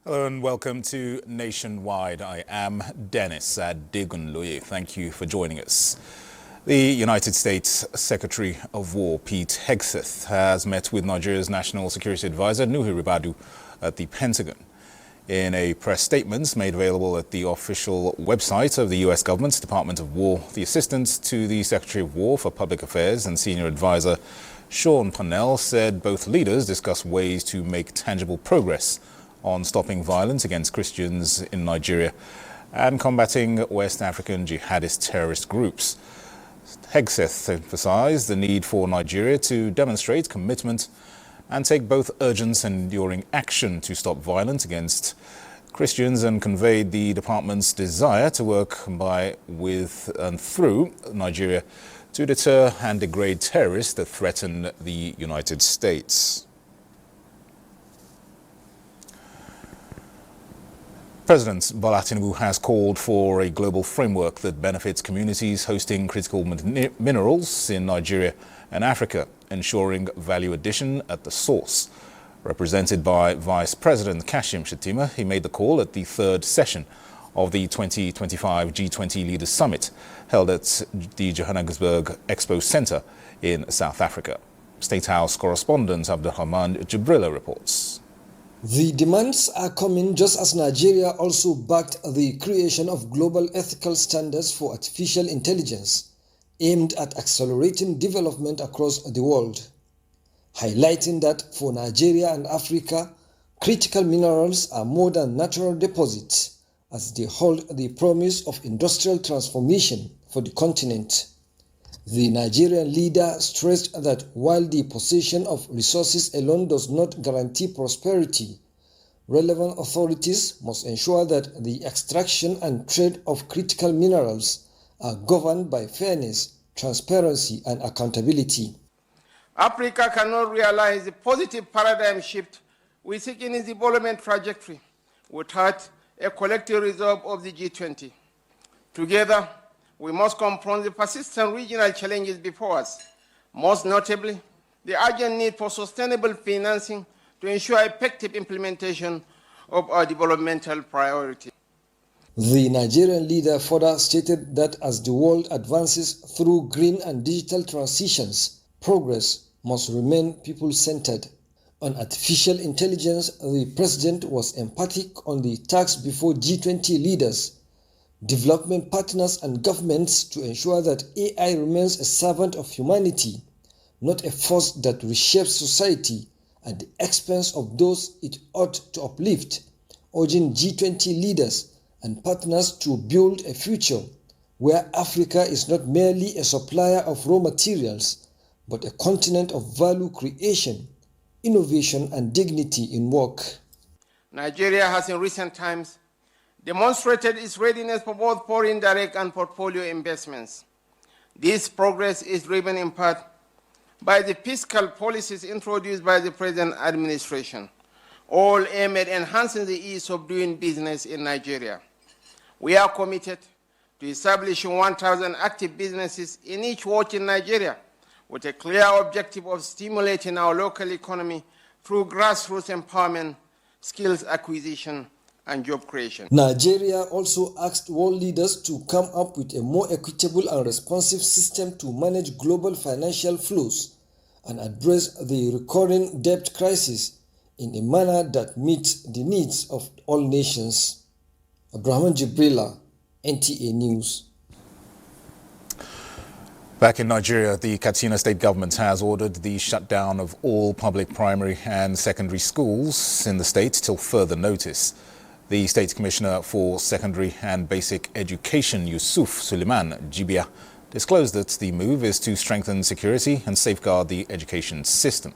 Hello and welcome to Nationwide. I am Dennis Adigunloye. Thank you for joining us. The United States Secretary of War, Pete Hegseth, has met with Nigeria's National Security Advisor, Nuhu Ribadu, at the Pentagon. In a press statement made available at the official website of the U.S. government's Department of War, the Assistant to the Secretary of War for Public Affairs and Senior Advisor, Sean Parnell, said both leaders discussed ways to make tangible progress on stopping violence against Christians in Nigeria and combating West African jihadist terrorist groups. Hegseth emphasized the need for Nigeria to demonstrate commitment and take both urgent and enduring action to stop violence against Christians, and conveyed the department's desire to work by, with and through Nigeria to deter and degrade terrorists that threaten the United States. President Bola Tinubu has called for a global framework that benefits communities hosting critical minerals in Nigeria and Africa, ensuring value addition at the source. Represented by Vice President Kashim Shettima, he made the call at the third session of the 2025 G20 Leaders Summit held at the Johannesburg Expo Center in South Africa. State House correspondent Abdulrahman Jibrila reports. The demands are coming just as Nigeria also backed the creation of global ethical standards for artificial intelligence, aimed at accelerating development across the world, highlighting that for Nigeria and Africa, critical minerals are more than natural deposits, as they hold the promise of industrial transformation for the continent. The Nigerian leader stressed that while the possession of resources alone does not guarantee prosperity, relevant authorities must ensure that the extraction and trade of critical minerals are governed by fairness, transparency, and accountability. Africa cannot realize the positive paradigm shift we seek in its development trajectory without a collective resolve of the G20. Together, we must confront the persistent regional challenges before us, most notably the urgent need for sustainable financing to ensure effective implementation of our developmental priorities. The Nigerian leader further stated that as the world advances through green and digital transitions, progress must remain people-centered. On artificial intelligence, the president was emphatic on the task before G20 leaders, development partners, and governments to ensure that AI remains a servant of humanity, not a force that reshapes society at the expense of those it ought to uplift, urging G20 leaders and partners to build a future where Africa is not merely a supplier of raw materials, but a continent of value creation, innovation, and dignity in work. Nigeria has in recent times demonstrated its readiness for both foreign direct and portfolio investments. This progress is driven in part by the fiscal policies introduced by the present administration, all aimed at enhancing the ease of doing business in Nigeria. We are committed to establishing 1,000 active businesses in each ward in Nigeria, with a clear objective of stimulating our local economy through grassroots empowerment, skills acquisition, and job creation. Nigeria also asked world leaders to come up with a more equitable and responsive system to manage global financial flows and address the recurring debt crisis in a manner that meets the needs of all nations. Abdulrahman Jibrila, NTA News. Back in Nigeria, the Katsina state government has ordered the shutdown of all public primary and secondary schools in the state till further notice. The State Commissioner for Secondary and Basic Education, Yusuf Suleiman Jibia, disclosed that the move is to strengthen security and safeguard the education system.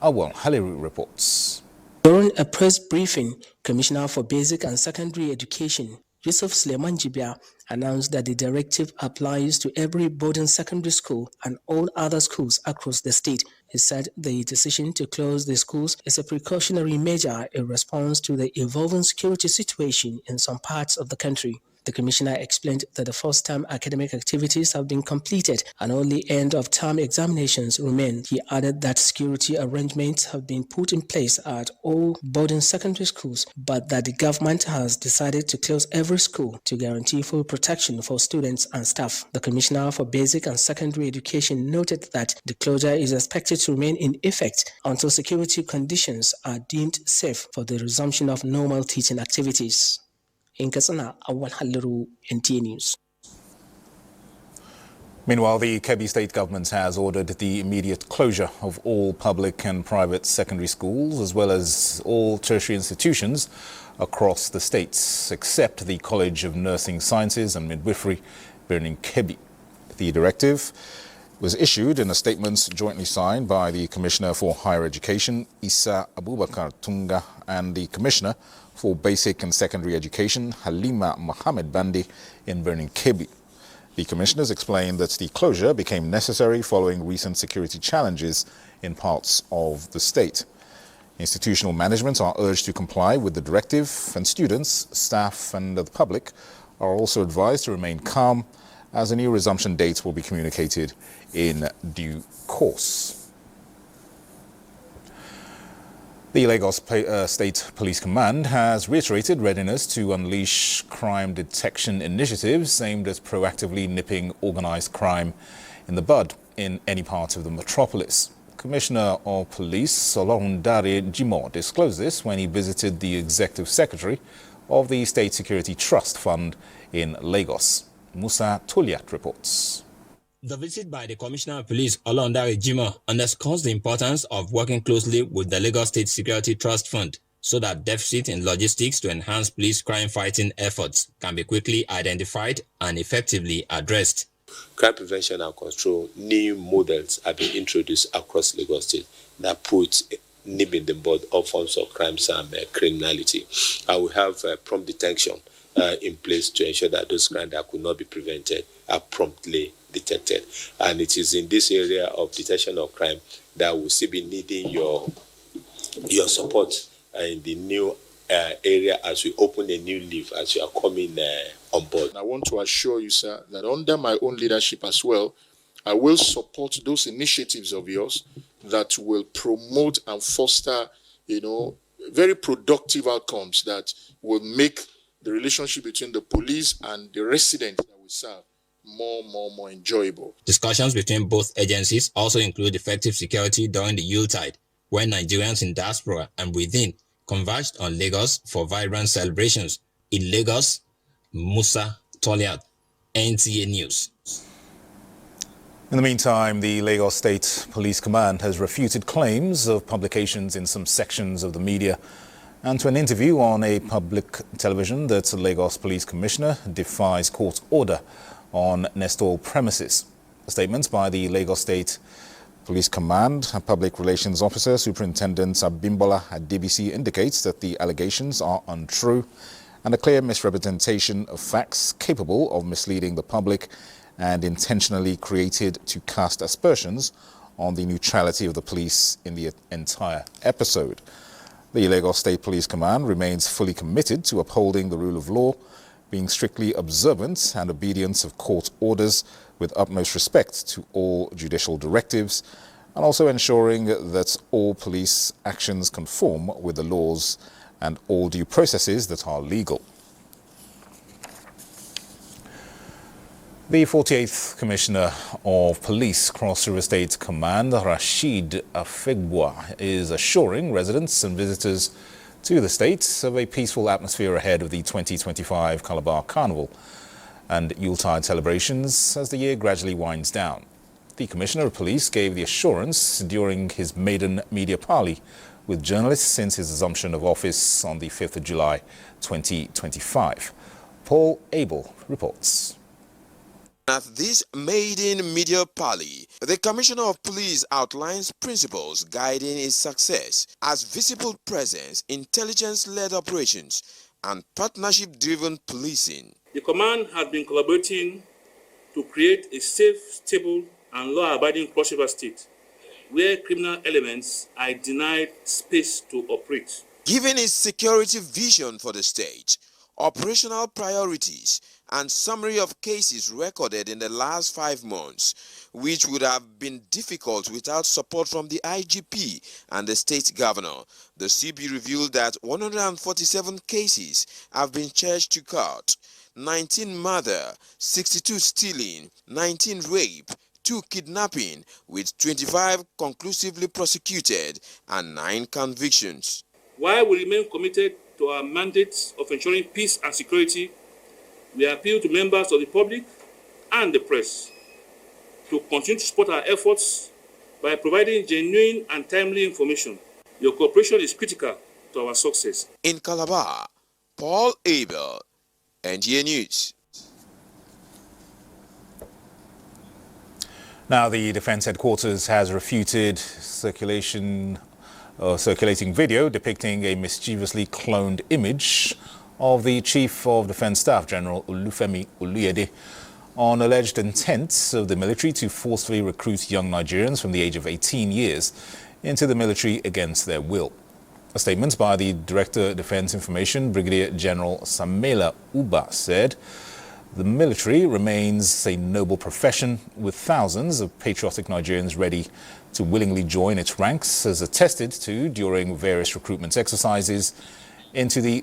Awal Haliru reports. During a press briefing, Commissioner for Basic and Secondary Education, Yusuf Suleiman Jibia, announced that the directive applies to every boarding secondary school and all other schools across the state. He said the decision to close the schools is a precautionary measure in response to the evolving security situation in some parts of the country. The commissioner explained that the first-term academic activities have been completed and only end-of-term examinations remain. He added that security arrangements have been put in place at all boarding secondary schools, but that the government has decided to close every school to guarantee full protection for students and staff. The Commissioner for Basic and Secondary Education noted that the closure is expected to remain in effect until security conditions are deemed safe for the resumption of normal teaching activities. In Katsina, Awal Halliru, NTA News. Meanwhile, the Kebbi State government has ordered the immediate closure of all public and private secondary schools, as well as all tertiary institutions across the states, except the College of Nursing Sciences and Midwifery, in Kebbi. The directive was issued in a statement jointly signed by the Commissioner for Higher Education, Issa Abubakar Tunga, and the Commissioner for Basic and Secondary Education, Halima Mohammed Bandi, in Birnin Kebbi. The commissioners explained that the closure became necessary following recent security challenges in parts of the state. Institutional management are urged to comply with the directive, and students, staff and the public are also advised to remain calm, as a new resumption date will be communicated in due course. The Lagos State Police Command has reiterated readiness to unleash crime detection initiatives aimed at proactively nipping organized crime in the bud in any part of the metropolis. Commissioner of Police Olorundare Jimoh disclosed this when he visited the Executive Secretary of the State Security Trust Fund in Lagos. Musa Toliat reports. The visit by the Commissioner of Police, Olorundare Jimoh, underscores the importance of working closely with the Lagos State Security Trust Fund so that deficit in logistics to enhance police crime-fighting efforts can be quickly identified and effectively addressed. Crime prevention and control, new models have been introduced across Lagos State that put nib in the bud all forms of crimes and criminality. And we have prompt detection in place to ensure that those crimes that could not be prevented are promptly detected. And it is in this area of detection of crime that we'll still be needing your support in the new area as we open a new leaf, as you are coming on board. I want to assure you, sir, that under my own leadership as well, I will support those initiatives of yours that will promote and foster, very productive outcomes that will make the relationship between the police and the residents that we serve more enjoyable. Discussions between both agencies also include effective security during the Yuletide, when Nigerians in diaspora and within converged on Lagos for vibrant celebrations. In Lagos, Musa Toliat, NTA News. In the meantime, the Lagos State Police Command has refuted claims of publications in some sections of the media and to an interview on a public television that the Lagos Police Commissioner defies court order on Nestor premises. Statements by the Lagos State Police Command Public Relations Officer Superintendent Abimbola Adebisi indicates that the allegations are untrue and a clear misrepresentation of facts capable of misleading the public and intentionally created to cast aspersions on the neutrality of the police in the entire episode. The Lagos State Police Command remains fully committed to upholding the rule of law, being strictly observant and obedience of court orders with utmost respect to all judicial directives, and also ensuring that all police actions conform with the laws and all due processes that are legal. The 48th Commissioner of Police, Cross River State Command, Rashid Afegwa, is assuring residents and visitors to the state of a peaceful atmosphere ahead of the 2025 Calabar Carnival and Yuletide celebrations as the year gradually winds down. The Commissioner of Police gave the assurance during his maiden media parley with journalists since his assumption of office on the 5th of July 2025. Paul Abel reports. At this maiden media parley, the Commissioner of Police outlines principles guiding his success as visible presence, intelligence-led operations, and partnership-driven policing. The command has been collaborating to create a safe, stable, and law-abiding Cross River State, where criminal elements are denied space to operate. Given his security vision for the state, operational priorities, and summary of cases recorded in the last 5 months, which would have been difficult without support from the IGP and the state governor. The CB revealed that 147 cases have been charged to court: 19 murder, 62 stealing, 19 rape, 2 kidnapping, with 25 conclusively prosecuted and 9 convictions. While we remain committed to our mandate of ensuring peace and security, we appeal to members of the public and the press to continue to support our efforts by providing genuine and timely information. Your cooperation is critical to our success. In Calabar, Paul Abel, NGA News. Now, the Defence Headquarters has refuted circulating video depicting a mischievously cloned image of the Chief of Defence Staff, General Olufemi Oluyede, on alleged intent of the military to forcefully recruit young Nigerians from the age of 18 years into the military against their will. A statement by the Director of Defence Information, Brigadier General Samela Uba, said the military remains a noble profession with thousands of patriotic Nigerians ready to willingly join its ranks, as attested to during various recruitment exercises into the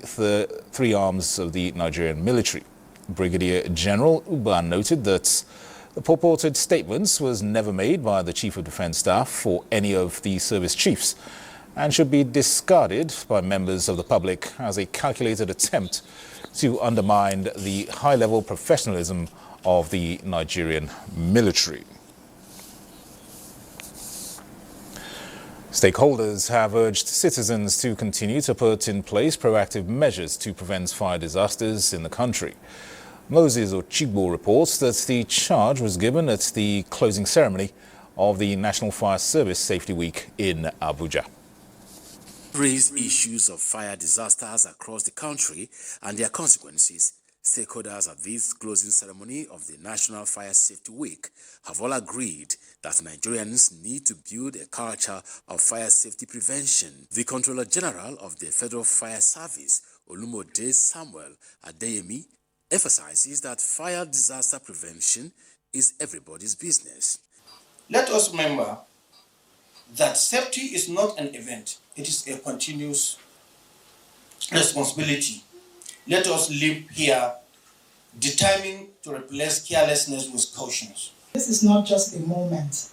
three arms of the Nigerian military. Brigadier General Uba noted that the purported statements was never made by the Chief of Defence Staff or any of the service chiefs and should be discarded by members of the public as a calculated attempt to undermine the high-level professionalism of the Nigerian military. Stakeholders have urged citizens to continue to put in place proactive measures to prevent fire disasters in the country. Moses Ochigbo reports that the charge was given at the closing ceremony of the National Fire Service Safety Week in Abuja. Raised issues of fire disasters across the country and their consequences. Stakeholders at this closing ceremony of the National Fire Safety Week have all agreed that Nigerians need to build a culture of fire safety prevention. The Controller General of the Federal Fire Service, Olumode Samuel Adeyemi, emphasizes that fire disaster prevention is everybody's business. Let us remember that safety is not an event, it is a continuous responsibility. Let us live here determined to replace carelessness with caution. This is not just a moment.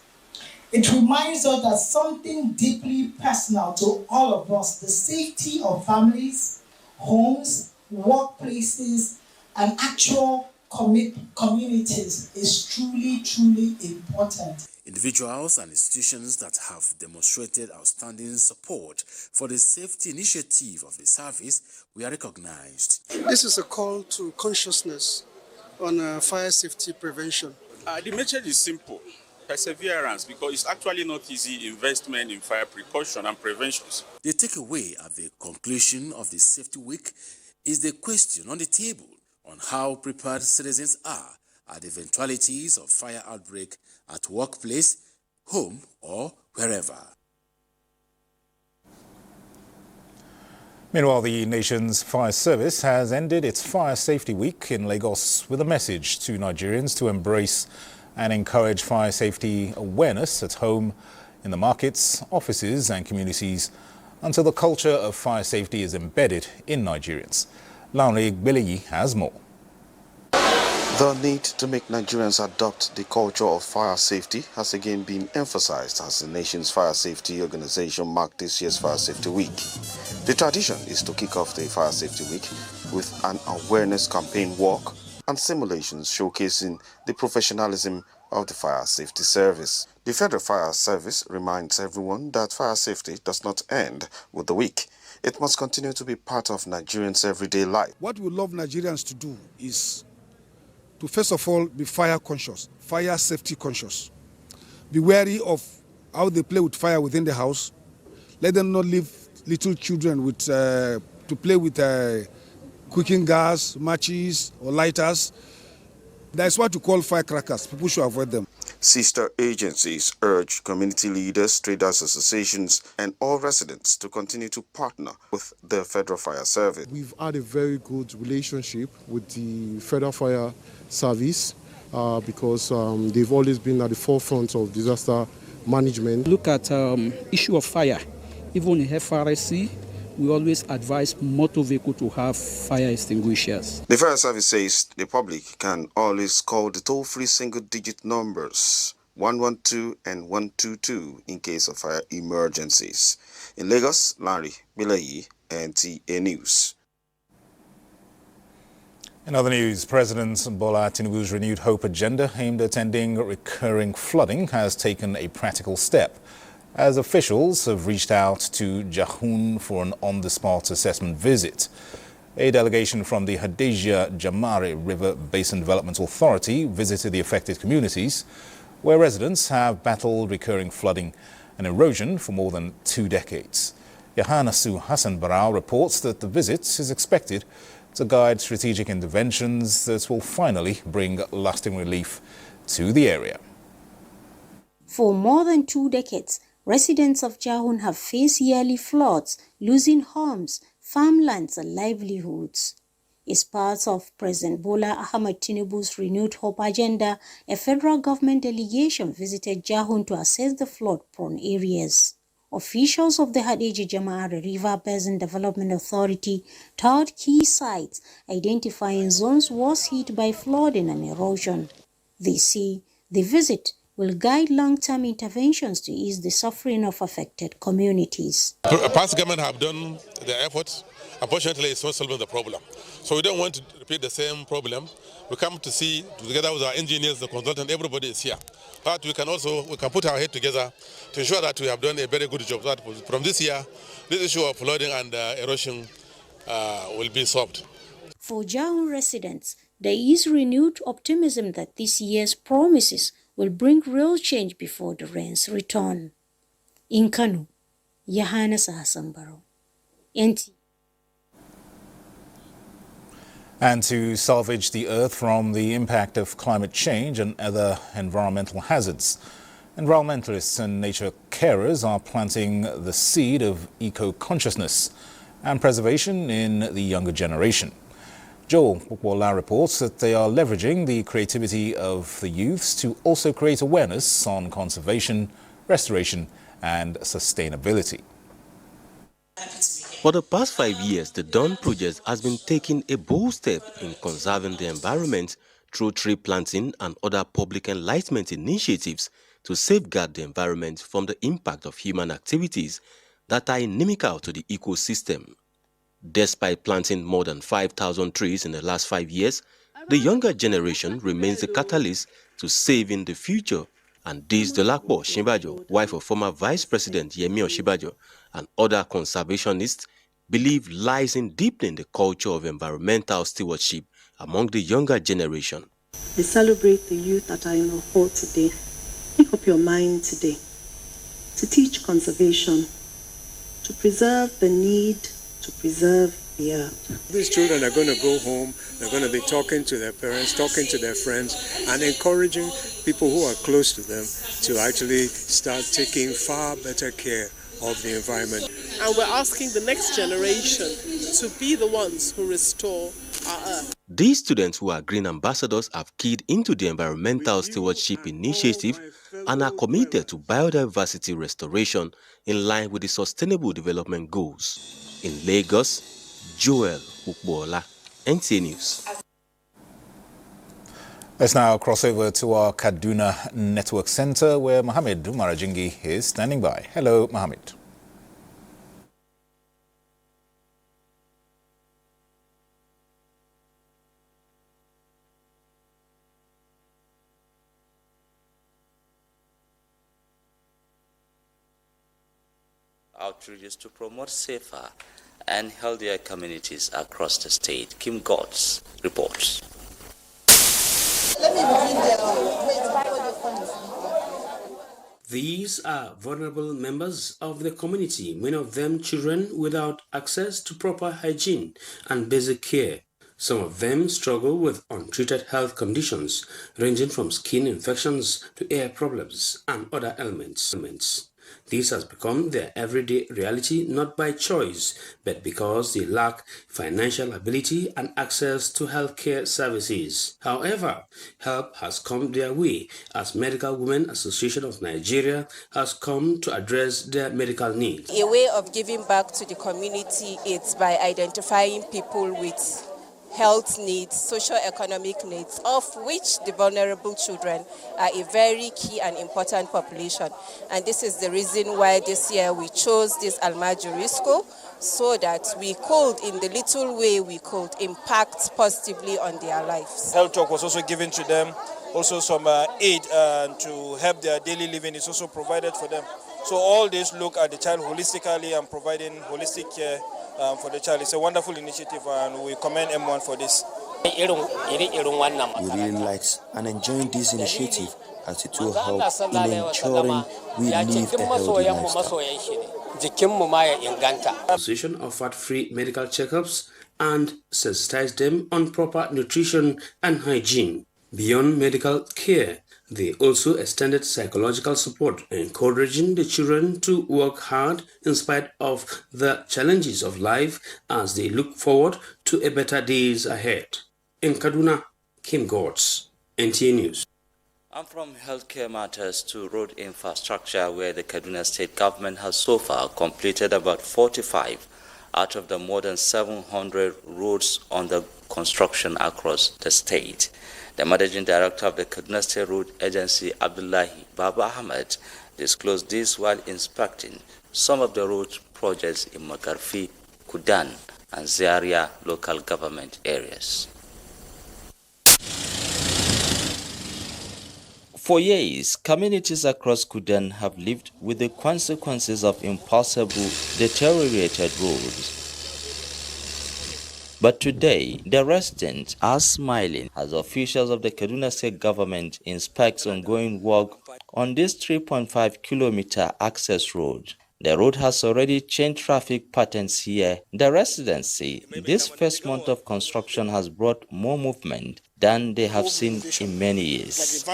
It reminds us that something deeply personal to all of us, the safety of families, homes, workplaces, and actual communities is truly, truly important. Individuals and institutions that have demonstrated outstanding support for the safety initiative of the service were recognized. This is a call to consciousness on fire safety prevention. The message is simple: perseverance, because it's actually not easy investment in fire precaution and preventions. The takeaway at the conclusion of the Safety Week is the question on the table on how prepared citizens are at the eventualities of fire outbreak at workplace, home, or wherever. Meanwhile, the nation's fire service has ended its Fire Safety Week in Lagos with a message to Nigerians to embrace and encourage fire safety awareness at home, in the markets, offices and communities until the culture of fire safety is embedded in Nigerians. Launli Gbeleyi has more. The need to make Nigerians adopt the culture of fire safety has again been emphasized as the nation's fire safety organization marked this year's Fire Safety Week. The tradition is to kick off the Fire Safety Week with an awareness campaign walk and simulations showcasing the professionalism of the fire safety service. The Federal Fire Service reminds everyone that fire safety does not end with the week. It must continue to be part of Nigerians' everyday life. What we love Nigerians to do is to first of all be fire conscious, fire safety conscious. Be wary of how they play with fire within the house. Let them not leave little children with to play with cooking gas, matches or lighters. That's what we call firecrackers. People should avoid them. Sister agencies urge community leaders, traders associations, and all residents to continue to partner with the Federal Fire Service. We've had a very good relationship with the Federal Fire Service because they've always been at the forefront of disaster management. Look at issue of fire. Even in FRSC, we always advise motor vehicle to have fire extinguishers. The Fire Service says the public can always call the toll-free single-digit numbers 112 and 122 in case of fire emergencies. In Lagos, Larry Bilayi, NTA News. In other news, President Bola Tinubu's renewed hope agenda aimed at ending recurring flooding has taken a practical step, as officials have reached out to Jahun for an on-the-spot assessment visit. A delegation from the Hadejia Jamare River Basin Development Authority visited the affected communities, where residents have battled recurring flooding and erosion for more than 2 decades. Yahanasu Hassan Barao reports that the visit is expected to guide strategic interventions that will finally bring lasting relief to the area. For more than 2 decades, residents of Jahun have faced yearly floods, losing homes, farmlands and livelihoods. As part of President Bola Ahmed Tinubu's renewed hope agenda, a federal government delegation visited Jahun to assess the flood-prone areas. Officials of the Hadejia Jamare River Basin Development Authority toured key sites, identifying zones worst hit by flooding and erosion. They say the visit will guide long-term interventions to ease the suffering of affected communities. Past government have done their efforts. Unfortunately, it's not solving the problem. So we don't want to repeat the same problem. We come to see, together with our engineers, the consultant, everybody is here. But we can put our head together to ensure that we have done a very good job. That from this year, this issue of flooding and erosion will be solved. For Jahun residents, there is renewed optimism that this year's promises will bring real change before the rains return. In Kano, Yahanasu Hassan Barao, NT. And to salvage the earth from the impact of climate change and other environmental hazards, environmentalists and nature carers are planting the seed of eco-consciousness and preservation in the younger generation. Joel Pukwola reports that they are leveraging the creativity of the youths to also create awareness on conservation, restoration and sustainability. For the past 5 years, the Dawn Project has been taking a bold step in conserving the environment through tree planting and other public enlightenment initiatives to safeguard the environment from the impact of human activities that are inimical to the ecosystem. Despite planting more than 5,000 trees in the last 5 years, the younger generation remains the catalyst to saving the future. And this Dolapo Shimbajo, wife of former Vice President Yemi Osinbajo, and other conservationists believe lies in deepening the culture of environmental stewardship among the younger generation. We celebrate the youth that are in the hall today. Make up your mind today to teach conservation, to preserve the need to preserve the earth. These children are going to go home, they're going to be talking to their parents, talking to their friends, and encouraging people who are close to them to actually start taking far better care of the environment. And we're asking the next generation to be the ones who restore our earth. These students who are green ambassadors have keyed into the environmental stewardship initiative and are committed to biodiversity restoration in line with the Sustainable Development Goals. In Lagos, Joel Ukbola, NTA News. Let's now cross over to our Kaduna Network Center where Mohammed Marajingi is standing by. Hello, Mohammed. Outreaches to promote safer and healthier communities across the state. Kim Godds reports. These are vulnerable members of the community, many of them children without access to proper hygiene and basic care. Some of them struggle with untreated health conditions ranging from skin infections to ear problems and other ailments. This has become their everyday reality not by choice, but because they lack financial ability and access to healthcare services. However, help has come their way as Medical Women Association of Nigeria has come to address their medical needs. A way of giving back to the community is by identifying people with health needs, socio-economic needs, of which the vulnerable children are a very key and important population. And this is the reason why this year we chose this Almajiri school, so that we could, in the little way we could, impact positively on their lives. Health talk was also given to them, also some aid to help their daily living is also provided for them. So all this look at the child holistically and providing holistic care for the child. It's a wonderful initiative and we commend M1 for this. We really liked and enjoying this initiative as it will help in ensuring we live a healthy lifestyle. The association offered free medical checkups and sensitized them on proper nutrition and hygiene. Beyond medical care, they also extended psychological support, encouraging the children to work hard in spite of the challenges of life as they look forward to a better days ahead. In Kaduna, Kim Godds, NTA News. And from healthcare matters to road infrastructure, where the Kaduna State government has so far completed about 45 out of the more than 700 roads under construction across the state. The managing director of the Kaduna State Road Agency, Abdullahi Baba Ahmed, disclosed this while inspecting some of the road projects in Makarfi, Kudan, and Zaria local government areas. For years, communities across Kudan have lived with the consequences of impossible, deteriorated roads. But today, the residents are smiling as officials of the Kaduna State government inspect ongoing work on this 3.5-kilometer access road. The road has already changed traffic patterns here. The residents say this first month of construction has brought more movement than they have seen in many years.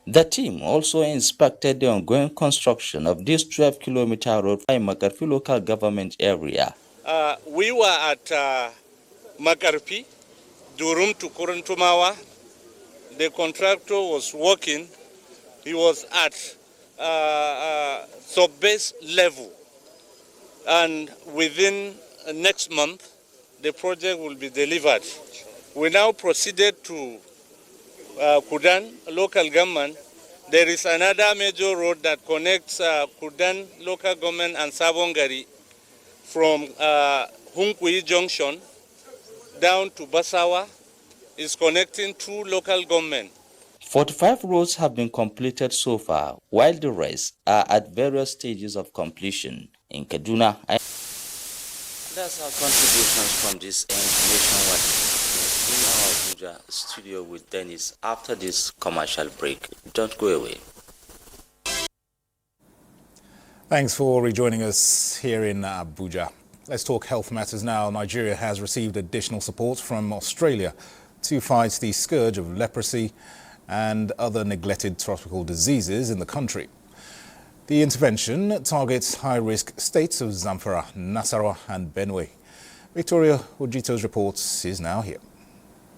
The team also inspected the ongoing construction of this 12-kilometer road in Makarfi local government area. We were at Makarfi, Durum to Kuruntumawa. The contractor was working. He was at sub-base level. And within next month, the project will be delivered. We now proceeded to Kudan local government. There is another major road that connects Kudan local government and Sabongari from Hunkui Junction down to Basawa. Is connecting two local government. 45 roads have been completed so far, while the rest are at various stages of completion. In Kaduna, that's our contributions from this nationwide in our Abuja studio with Dennis after this commercial break. Don't go away. Thanks for rejoining us here in Abuja. Let's talk health matters now. Nigeria has received additional support from Australia to fight the scourge of leprosy and other neglected tropical diseases in the country. The intervention targets high-risk states of Zamfara, Nasarawa and Benue. Victoria Ojito's report is now here.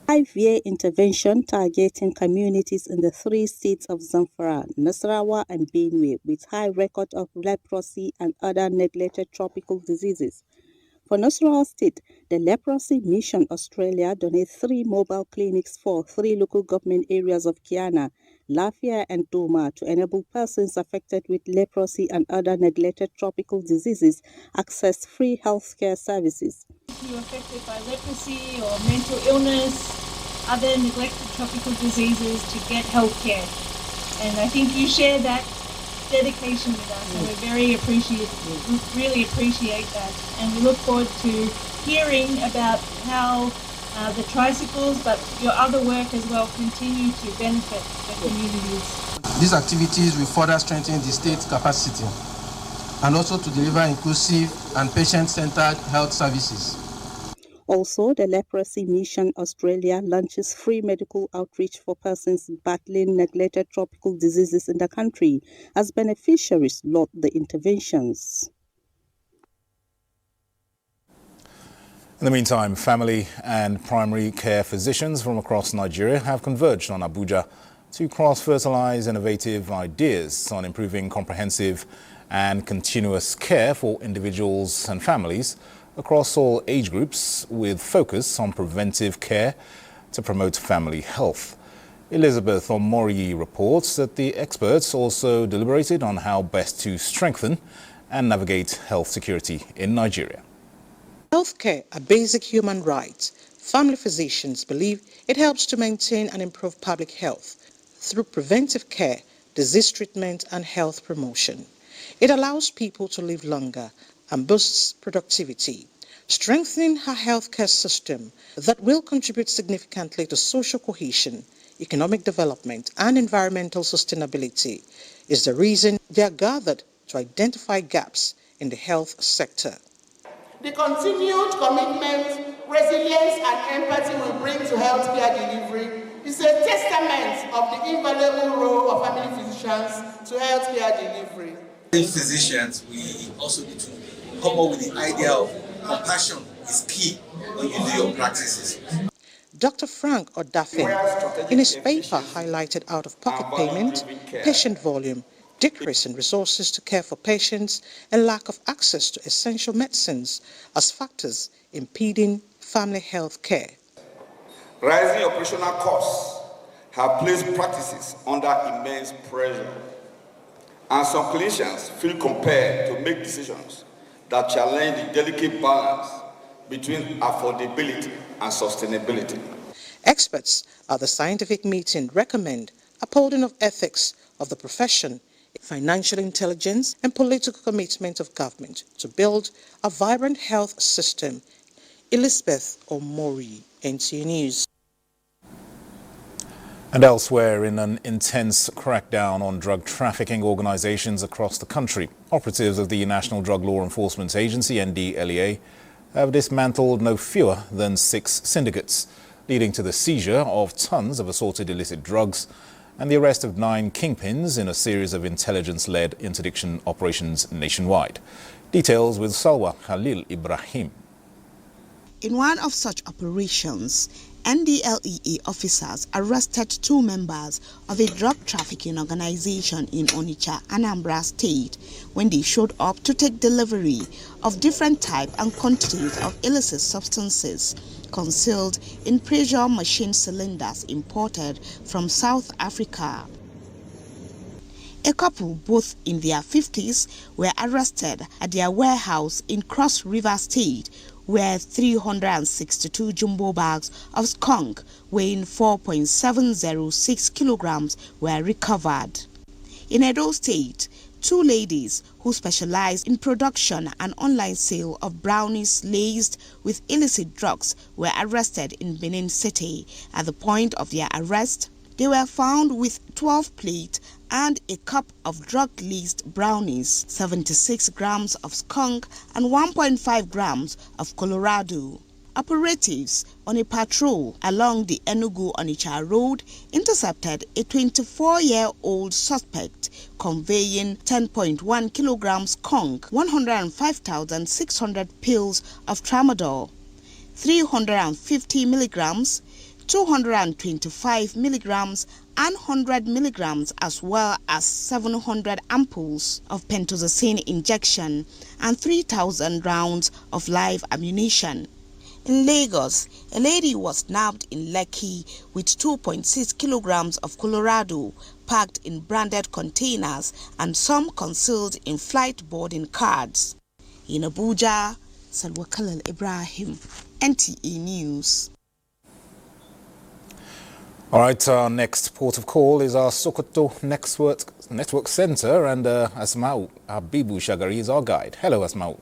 5-year intervention targeting communities in the 3 states of Zamfara, Nasarawa and Benue with high record of leprosy and other neglected tropical diseases. For Nasarawa State, the Leprosy Mission Australia donates 3 mobile clinics for 3 local government areas of Kiana, Lafia and Doma to enable persons affected with leprosy and other neglected tropical diseases access free healthcare services. If you're affected by leprosy or mental illness, other neglected tropical diseases, to get healthcare. And I think you share that dedication with us, and we're very really appreciate that, and we look forward to hearing about how the tricycles, but your other work as well, continue to benefit the communities. These activities will further strengthen the state's capacity and also to deliver inclusive and patient-centered health services. Also, the Leprosy Mission Australia launches free medical outreach for persons battling neglected tropical diseases in the country as beneficiaries laud the interventions. In the meantime, family and primary care physicians from across Nigeria have converged on Abuja to cross-fertilize innovative ideas on improving comprehensive and continuous care for individuals and families across all age groups, with focus on preventive care to promote family health. Elizabeth Omori reports that the experts also deliberated on how best to strengthen and navigate health security in Nigeria. Healthcare are basic human rights. Family physicians believe it helps to maintain and improve public health through preventive care, disease treatment, and health promotion. It allows people to live longer and boosts productivity, strengthening our healthcare system that will contribute significantly to social cohesion, economic development, and environmental sustainability is the reason they are gathered to identify gaps in the health sector. The continued commitment, resilience, and empathy we bring to healthcare delivery is a testament of the invaluable role of family physicians to healthcare delivery. As physicians, we also need to come up with the idea of compassion is key when you do your practices. Dr. Frank Odafe, in his paper, highlighted out-of-pocket payment, patient volume, decrease in resources to care for patients, and lack of access to essential medicines as factors impeding family health care. Rising operational costs have placed practices under immense pressure, and some clinicians feel compelled to make decisions that challenge the delicate balance between affordability and sustainability. Experts at the scientific meeting recommend upholding of ethics of the profession, financial intelligence, and political commitment of government to build a vibrant health system. Elizabeth Omori, NTA News. And elsewhere, in an intense crackdown on drug trafficking organizations across the country, operatives of the National Drug Law Enforcement Agency, NDLEA, have dismantled no fewer than 6 syndicates, leading to the seizure of tons of assorted illicit drugs and the arrest of 9 kingpins in a series of intelligence-led interdiction operations nationwide. Details with Salwa Khalil Ibrahim. In one of such operations, NDLEA officers arrested 2 members of a drug trafficking organization in Onitsha, Anambra State, when they showed up to take delivery of different types and quantities of illicit substances concealed in pressure machine cylinders imported from South Africa. A couple, both in their 50s, were arrested at their warehouse in Cross River State, where 362 jumbo bags of skunk weighing 4.706 kilograms were recovered. In Edo State, 2 ladies who specialize in production and online sale of brownies laced with illicit drugs were arrested in Benin City. At the point of their arrest, they were found with 12 plates and a cup of drug-laced brownies, 76 grams of skunk, and 1.5 grams of Colorado. Operatives on a patrol along the Enugu-Onitsha road intercepted a 24-year-old suspect conveying 10.1 kilograms skunk, 105,600 pills of tramadol, 350 milligrams, 225 milligrams, and 100 milligrams, as well as 700 ampoules of pentazocine injection and 3,000 rounds of live ammunition. In Lagos, a lady was nabbed in Lekki with 2.6 kilograms of Colorado packed in branded containers and some concealed in flight boarding cards. In Abuja, Salwa Khalil Ibrahim, NTA News. All right, our next port of call is our Sokoto Network Center, and Asmau Abibu Shagari is our guide. Hello, Asmau.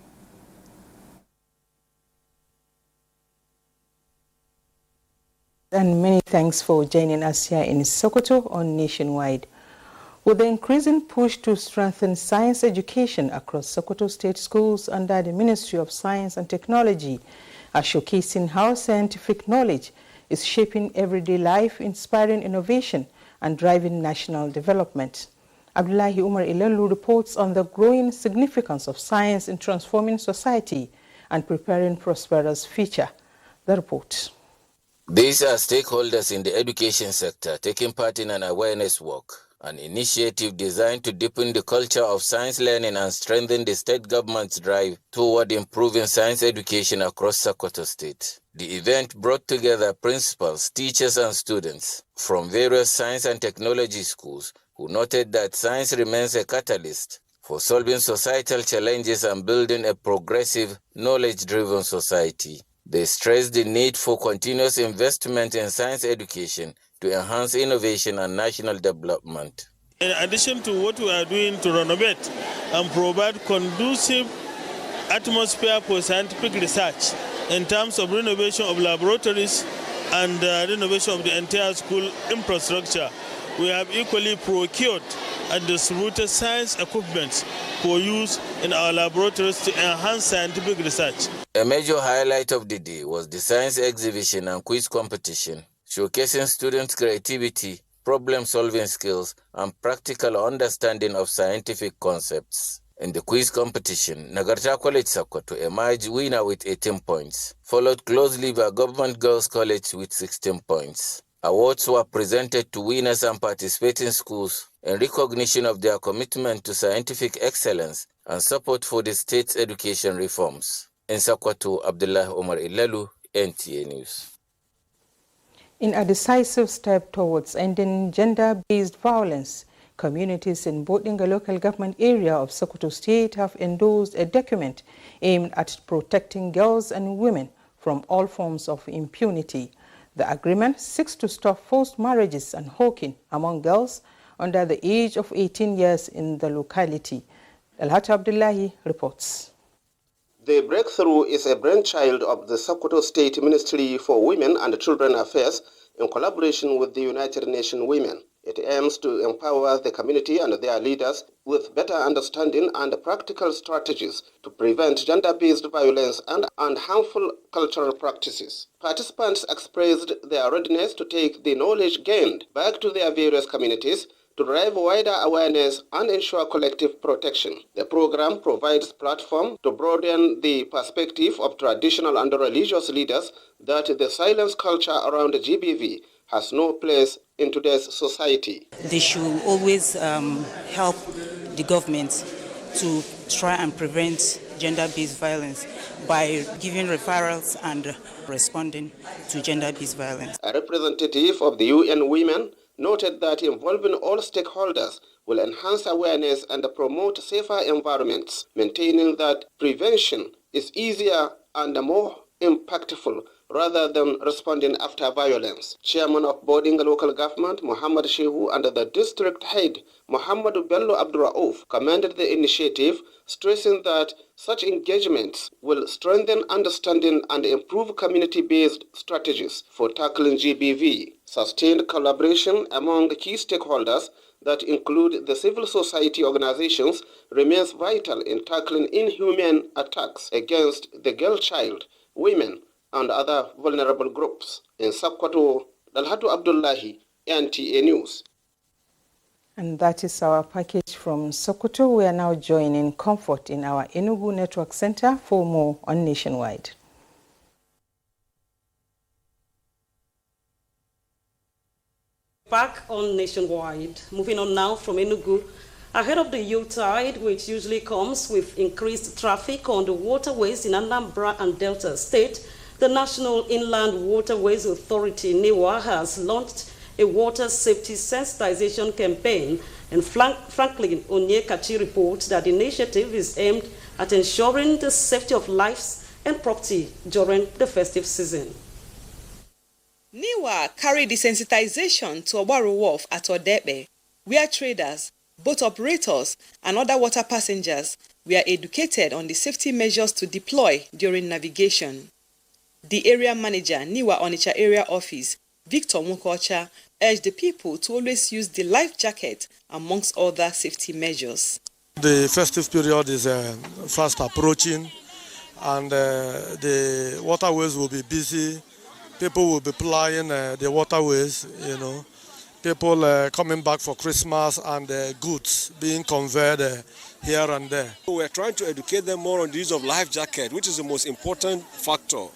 And many thanks for joining us here in Sokoto on Nationwide. With the increasing push to strengthen science education across Sokoto State schools under the Ministry of Science and Technology, are showcasing how scientific knowledge is shaping everyday life, inspiring innovation, and driving national development. Abdullahi Umar Ilelu reports on the growing significance of science in transforming society and preparing prosperous future. The report. These are stakeholders in the education sector taking part in an awareness walk, an initiative designed to deepen the culture of science learning and strengthen the state government's drive toward improving science education across Sokoto State. The event brought together principals, teachers, and students from various science and technology schools who noted that science remains a catalyst for solving societal challenges and building a progressive, knowledge-driven society. They stressed the need for continuous investment in science education to enhance innovation and national development. In addition to what we are doing to renovate and provide conducive atmosphere for scientific research in terms of renovation of laboratories and renovation of the entire school infrastructure, we have equally procured and distributed science equipment for use in our laboratories to enhance scientific research. A major highlight of the day was the science exhibition and quiz competition, showcasing students' creativity, problem-solving skills, and practical understanding of scientific concepts. In the quiz competition, Nagarta College Sokoto emerged winner with 18 points, followed closely by Government Girls College with 16 points. Awards were presented to winners and participating schools in recognition of their commitment to scientific excellence and support for the state's education reforms. In Sokoto, Abdullah Omar Ilelu, NTA News. In a decisive step towards ending gender-based violence, communities in Bodinga local government area of Sokoto State have endorsed a document aimed at protecting girls and women from all forms of impunity. The agreement seeks to stop forced marriages and hawking among girls under the age of 18 years in the locality. Alhat Abdullahi reports. The breakthrough is a brainchild of the Sokoto State Ministry for Women and Children Affairs in collaboration with the United Nations Women. It aims to empower the community and their leaders with better understanding and practical strategies to prevent gender-based violence and harmful cultural practices. Participants expressed their readiness to take the knowledge gained back to their various communities to drive wider awareness and ensure collective protection. The program provides platform to broaden the perspective of traditional and religious leaders that the silence culture around GBV has no place in today's society. They should always help the government to try and prevent gender-based violence by giving referrals and responding to gender-based violence. A representative of the UN Women noted that involving all stakeholders will enhance awareness and promote safer environments, maintaining that prevention is easier and more impactful rather than responding after violence. Chairman of Bodinga local government, Muhammad Shehu, and the district head, Muhammad Bello Abdurraouf, commended the initiative, stressing that such engagements will strengthen understanding and improve community-based strategies for tackling GBV. Sustained collaboration among key stakeholders that include the civil society organizations remains vital in tackling inhumane attacks against the girl child, women, and other vulnerable groups. In Sokoto, Dalhatu Abdullahi, NTA News. And that is our package from Sokoto. We are now joining Comfort in our Enugu Network Center for more on Nationwide. Back on Nationwide. Moving on now from Enugu. Ahead of the Yuletide, which usually comes with increased traffic on the waterways in Anambra and Delta State, the National Inland Waterways Authority, NIWA, has launched a water safety sensitization campaign, and Franklin Onyekachi reports that the initiative is aimed at ensuring the safety of lives and property during the festive season. NIWA carried the sensitization to Obaru Wharf at Odepe, where traders, boat operators, and other water passengers were educated on the safety measures to deploy during navigation. The area manager, NIWA Onitsha Area Office, Victor Mukocha urged the people to always use the life jacket amongst other safety measures. The festive period is fast approaching, and the waterways will be busy. People will be plying the waterways, people coming back for Christmas, and goods being conveyed here and there. We're trying to educate them more on the use of life jacket, which is the most important factor.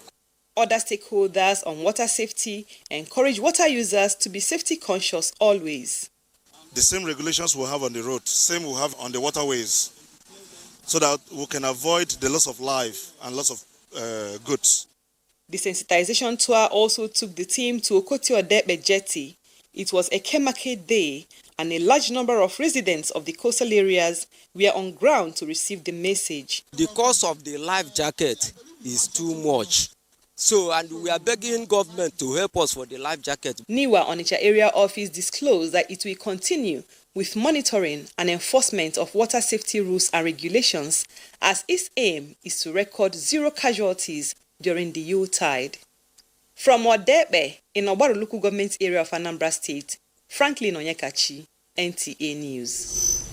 Other stakeholders on water safety encourage water users to be safety conscious always. The same regulations we have on the road, same we have on the waterways, so that we can avoid the loss of life and loss of goods. The sensitization tour also took the team to Okoti-Odepe jetty. It was a K-market day, and a large number of residents of the coastal areas were on ground to receive the message. The cost of the life jacket is too much. So, and we are begging government to help us for the life jacket. NIWA Onitsha area office disclosed that it will continue with monitoring and enforcement of water safety rules and regulations, as its aim is to record 0 casualties during the Yule tide. From Odepe, in Obaru local government area of Anambra State, Franklin Onyekachi, NTA News.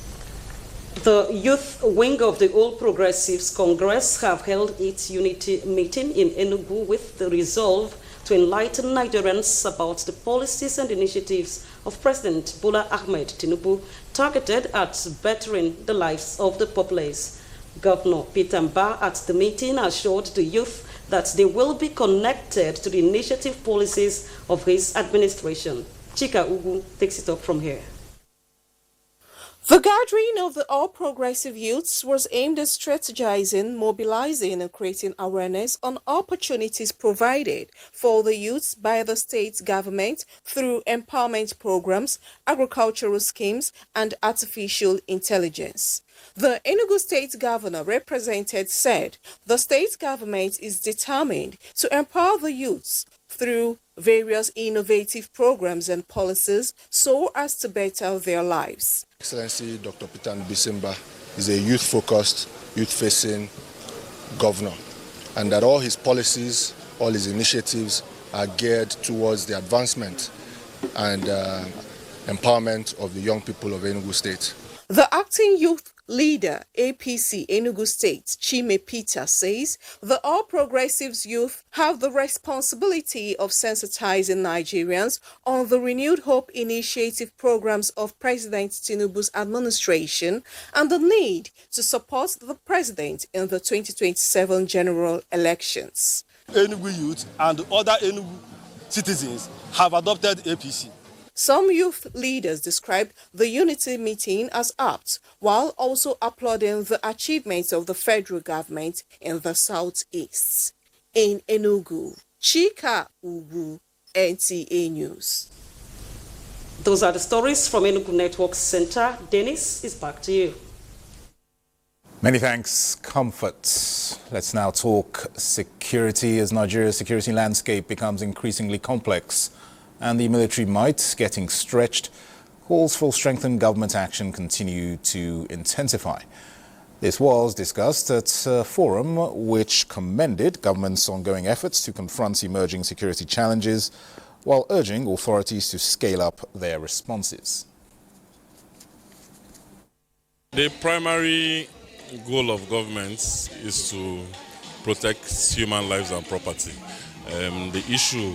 The youth wing of the All Progressives Congress have held its unity meeting in Enugu with the resolve to enlighten Nigerians about the policies and initiatives of President Bola Ahmed Tinubu targeted at bettering the lives of the populace. Governor Peter Mba at the meeting assured the youth that they will be connected to the initiative policies of his administration. Chika Ugu takes it up from here. The gathering of the All Progressive Youths was aimed at strategizing, mobilizing, and creating awareness on opportunities provided for the youths by the state government through empowerment programs, agricultural schemes, and artificial intelligence. The Enugu State Governor represented said the state government is determined to empower the youths through various innovative programs and policies so as to better their lives. Excellency Dr. Peter Bisimba is a youth-focused, youth-facing governor, and that all his policies, all his initiatives are geared towards the advancement and empowerment of the young people of Enugu State. The acting youth leader, APC Enugu State, Chime Peter, says the All Progressives youth have the responsibility of sensitizing Nigerians on the Renewed Hope Initiative programs of President Tinubu's administration and the need to support the president in the 2027 general elections. Enugu youth and other Enugu citizens have adopted APC. Some youth leaders described the unity meeting as apt, while also applauding the achievements of the federal government in the southeast. In Enugu, Chika Ugu, NTA News. Those are the stories from Enugu Network Center. Dennis, is back to you. Many thanks, Comfort. Let's now talk security as Nigeria's security landscape becomes increasingly complex and the military might getting stretched. Calls for strengthened government action continue to intensify. This was discussed at a forum which commended government's ongoing efforts to confront emerging security challenges while urging authorities to scale up their responses. The primary goal of governments is to protect human lives and property. The issue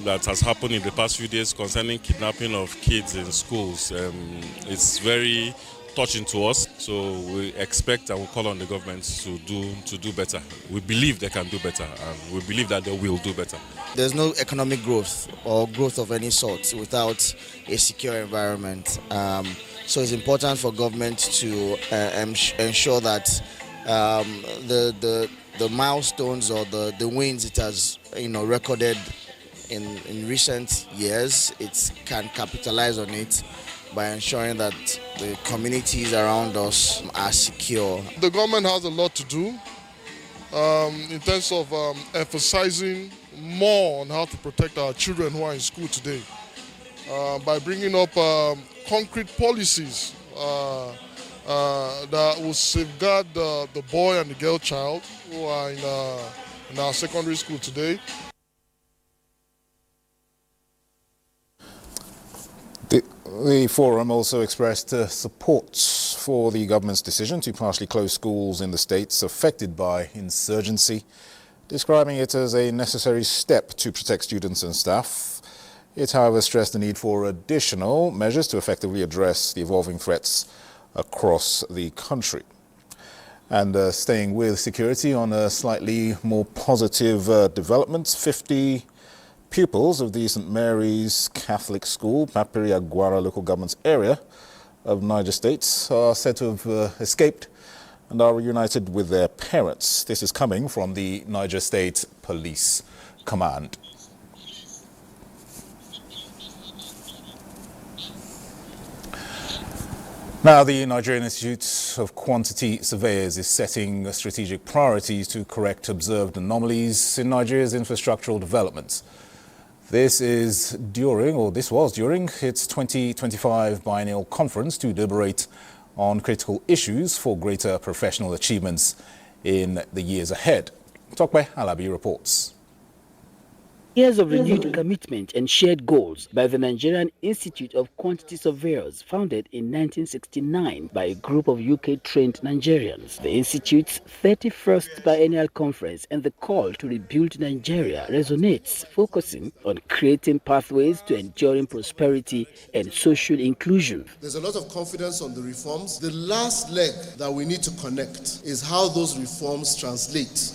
that has happened in the past few days concerning kidnapping of kids in schools is very touching to us. So we expect and we call on the government to do better. We believe they can do better, and we believe that they will do better. There's no economic growth or growth of any sort without a secure environment. So it's important for government to ensure that the milestones or the wins it has recorded in recent years, it can capitalize on it by ensuring that the communities around us are secure. The government has a lot to do in terms of emphasizing more on how to protect our children who are in school today by bringing up concrete policies that will safeguard the boy and the girl child who are in our secondary school today. The forum also expressed support for the government's decision to partially close schools in the states affected by insurgency, describing it as a necessary step to protect students and staff. It, however, stressed the need for additional measures to effectively address the evolving threats across the country. And staying with security on a slightly more positive development, 50 pupils of the St. Mary's Catholic School, Papiri Aguara local government area of Niger State, are said to have escaped and are reunited with their parents. This is coming from the Niger State Police Command. Now, the Nigerian Institute of Quantity Surveyors is setting strategic priorities to correct observed anomalies in Nigeria's infrastructural development. This was during its 2025 biennial conference to deliberate on critical issues for greater professional achievements in the years ahead. Tokwe Alabi reports. Years of renewed commitment and shared goals by the Nigerian Institute of Quantity Surveyors, founded in 1969 by a group of UK-trained Nigerians. The Institute's 31st biennial conference and the call to rebuild Nigeria resonates, focusing on creating pathways to enduring prosperity and social inclusion. There's a lot of confidence on the reforms. The last leg that we need to connect is how those reforms translate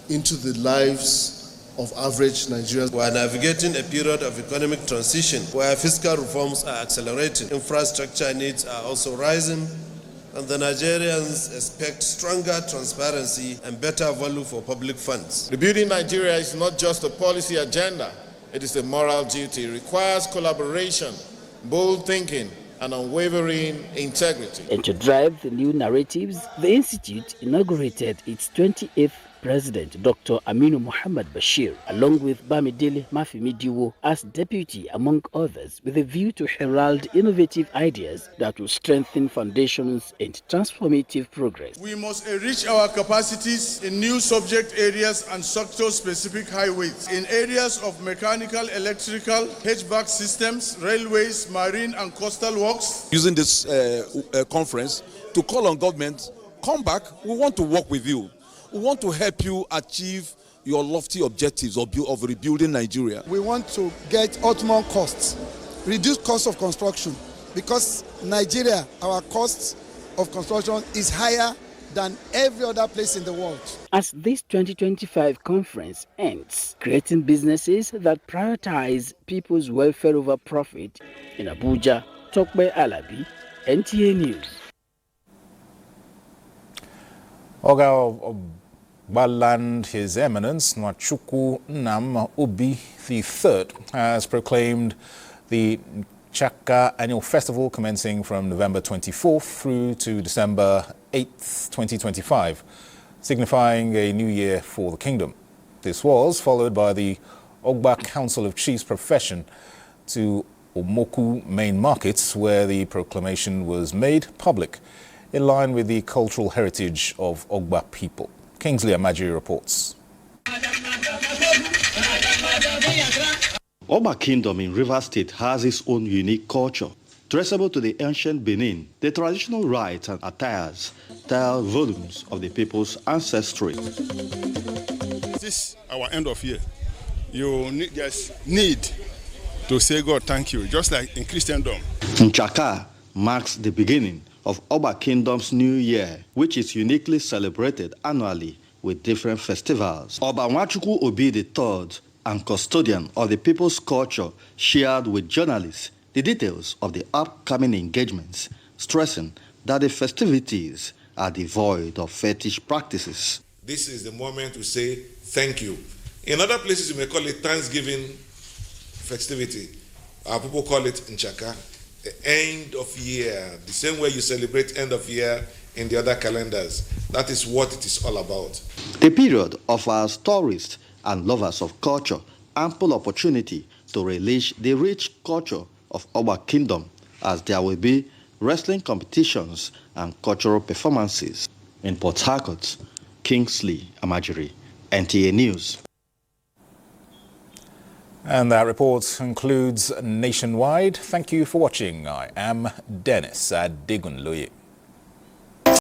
into the lives of average Nigerians. We are navigating a period of economic transition where fiscal reforms are accelerating, infrastructure needs are also rising, and the Nigerians expect stronger transparency and better value for public funds. Rebuilding Nigeria is not just a policy agenda, it is a moral duty. It requires collaboration, bold thinking, and unwavering integrity. And to drive the new narratives, the Institute inaugurated its 28th President, Dr. Aminu Muhammad Bashir, along with Bamidele Mafimidiwo as deputy, among others, with a view to herald innovative ideas that will strengthen foundations and transformative progress. We must enrich our capacities in new subject areas and sector-specific highways, in areas of mechanical, electrical, HVAC systems, railways, marine and coastal works. Using this conference to call on government, come back, we want to work with you. We want to help you achieve your lofty objectives of rebuilding Nigeria. We want to get optimum costs, reduce costs of construction, because Nigeria, our costs of construction is higher than every other place in the world. As this 2025 conference ends, creating businesses that prioritize people's welfare over profit, in Abuja, Tokbe Alabi, NTA News. Oga Baland, His Eminence Nwachukwu Nnam Obi III has proclaimed the Chaka Annual Festival commencing from November 24th through to December 8th, 2025, signifying a new year for the kingdom. This was followed by the Ogba Council of Chiefs profession to Omoku main markets, where the proclamation was made public in line with the cultural heritage of Ogba people. Kingsley Amajiri reports. Ogba Kingdom in Rivers State has its own unique culture. Traceable to the ancient Benin, the traditional rites and attires tell volumes of the people's ancestry. This is our end of year. You need to say God thank you, just like in Christendom. Nchaka marks the beginning of Ogba Kingdom's New Year, which is uniquely celebrated annually with different festivals. Oba Nwachukwu Obi III and custodian of the people's culture shared with journalists the details of the upcoming engagements, stressing that the festivities are devoid of fetish practices. This is the moment to say thank you. In other places, you may call it Thanksgiving festivity. Our people call it Nchaka, the end of year, the same way you celebrate end of year in the other calendars. That is what it is all about. The period offers tourists and lovers of culture ample opportunity to relish the rich culture of our kingdom, as there will be wrestling competitions and cultural performances. In Port Harcourt, Kingsley Amajiri, NTA News. And that report concludes Nationwide. Thank you for watching. I am Dennis Adigunloye.